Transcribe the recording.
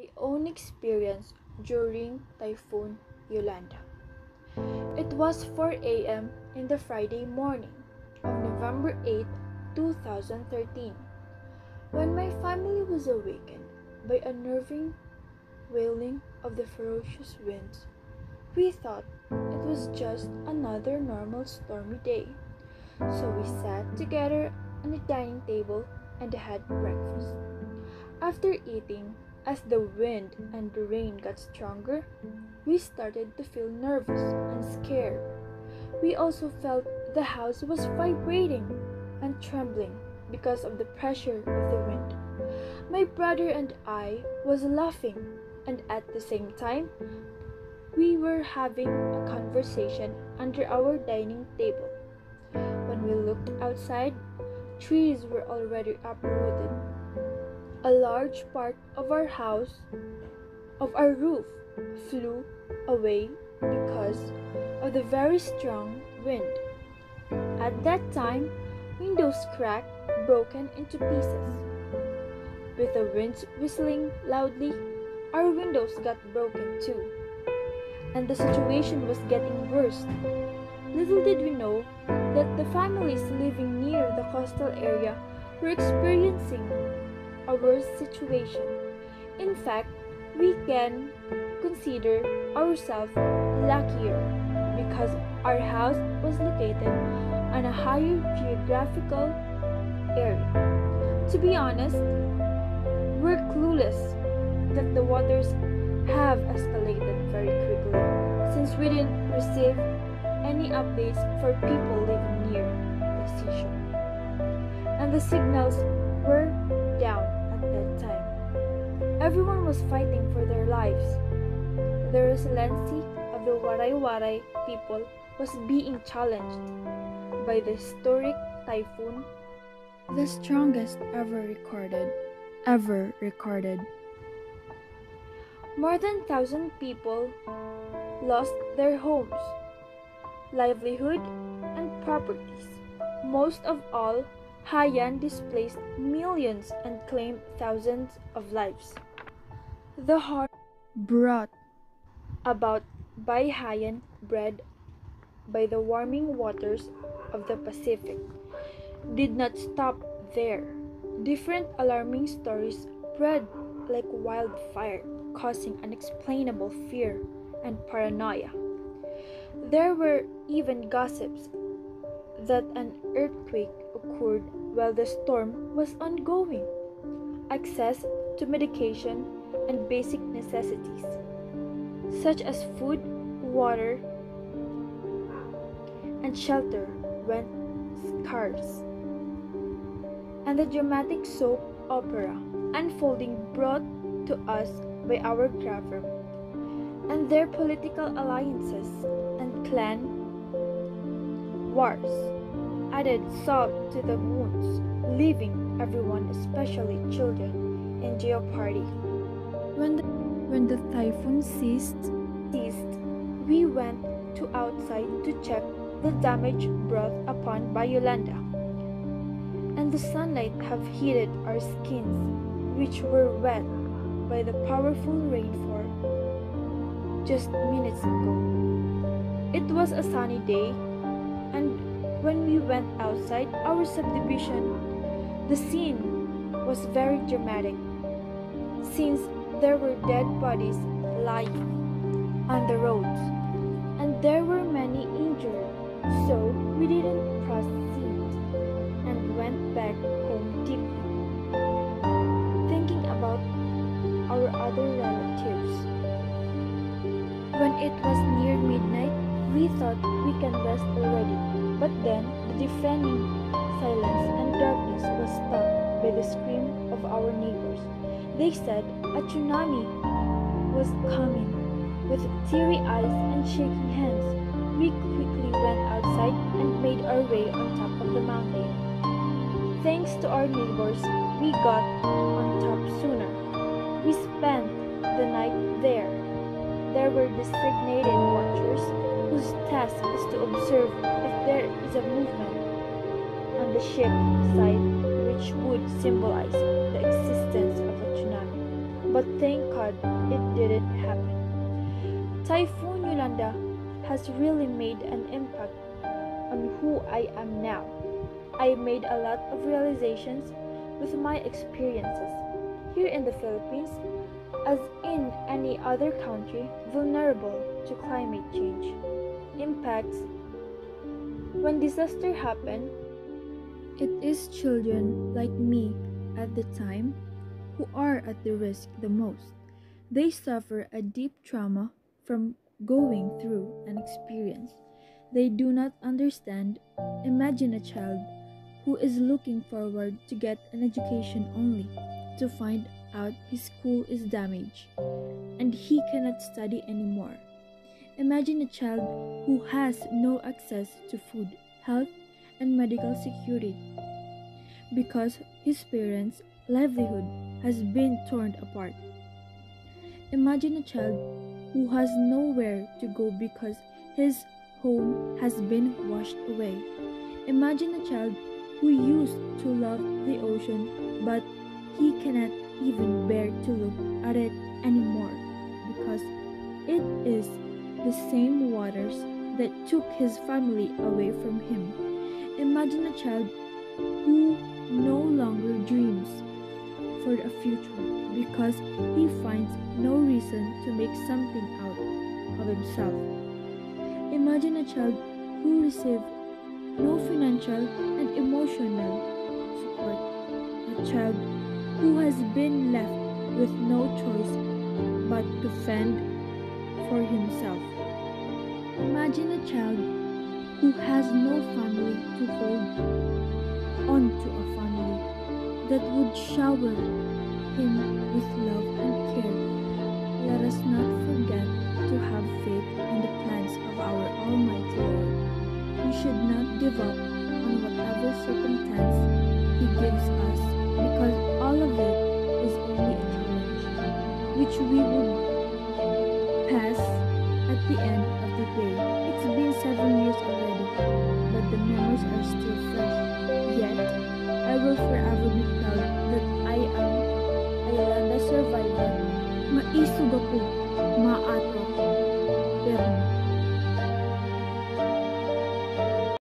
My own experience during Typhoon Yolanda. It was 4 a.m. in the Friday morning of November 8, 2013, when my family was awakened by a nerving wailing of the ferocious winds. We thought it was just another normal stormy day, so we sat together on the dining table and had breakfast. After eating, as the wind and the rain got stronger, we started to feel nervous and scared. We also felt the house was vibrating and trembling because of the pressure of the wind. My brother and I was laughing, and at the same time, we were having a conversation under our dining table. When we looked outside, trees were already uprooted. A large part of our roof, flew away because of the very strong wind. At that time, windows cracked, broken into pieces. With the winds whistling loudly, our windows got broken too, and the situation was getting worse. Little did we know that the families living near the coastal area were experiencing a worse situation. In fact, we can consider ourselves luckier because our house was located on a higher geographical area. To be honest, we're clueless that the waters have escalated very quickly since we didn't receive any updates for people living near the seashore. And the signals were down at that time. Everyone was fighting for their lives. The resiliency of the Waray-Waray people was being challenged by the historic typhoon, the strongest ever recorded. More than 1,000 people lost their homes, livelihood, and properties. Most of all, Haiyan displaced millions and claimed thousands of lives. The horror brought about by Haiyan, bred by the warming waters of the Pacific, did not stop there. Different alarming stories spread like wildfire, causing unexplainable fear and paranoia. There were even gossips that an earthquake occurred while the storm was ongoing. Access to medication and basic necessities, such as food, water, and shelter, went scarce. And the dramatic soap opera unfolding brought to us by our government and their political alliances and clan wars added salt to the wounds, leaving everyone, especially children, in jeopardy. When the typhoon ceased, we went to outside to check the damage brought upon by Yolanda, and the sunlight have heated our skins, which were wet by the powerful rainfall just minutes ago. It was a sunny day, and when we went outside our subdivision, the scene was very dramatic, since there were dead bodies lying on the roads, and there were many injured, so we didn't proceed and went back home deeply, thinking about our other relatives. When it was near midnight, we thought we can rest already, but then the deafening silence and darkness was stopped by the scream of our neighbors. They said a tsunami was coming. With teary eyes and shaking hands, we quickly went outside and made our way on top of the mountain. Thanks to our neighbors, we got on top sooner. We spent the night there. There were designated watchers whose task is to observe if there is a movement on the ship side, which would symbolize the existence of a tsunami. but thank God it didn't happen. Typhoon Yolanda has really made an impact on who I am now. I made a lot of realizations with my experiences here in the Philippines, as in any other country vulnerable to climate change impacts. When disaster happen, it is children like me at the time who are at the risk the most. They suffer a deep trauma from going through an experience they do not understand. Imagine a child who is looking forward to get an education only to find out his school is damaged and he cannot study anymore. Imagine a child who has no access to food, health, and medical security because his parents' livelihood has been torn apart. Imagine a child who has nowhere to go because his home has been washed away. Imagine a child who used to love the ocean but he cannot even bear to look at it anymore because it is the same waters that took his family away from him. Imagine a child who no longer dreams for a future because he finds no reason to make something out of himself. Imagine a child who received no financial and emotional support, a child who has been left with no choice but to fend for himself. Imagine a child who has no family to hold on to, a family that would shower him with love and care. Let us not forget to have faith in the plans of our Almighty Lord. We should not give up on whatever circumstance He gives us, because all of it is only a challenge, which we would pass at the end of the day. It's been 7 years already, but the memories are still fresh. Yet, I will forever be proud that I am a Yolanda survivor. Maisuga po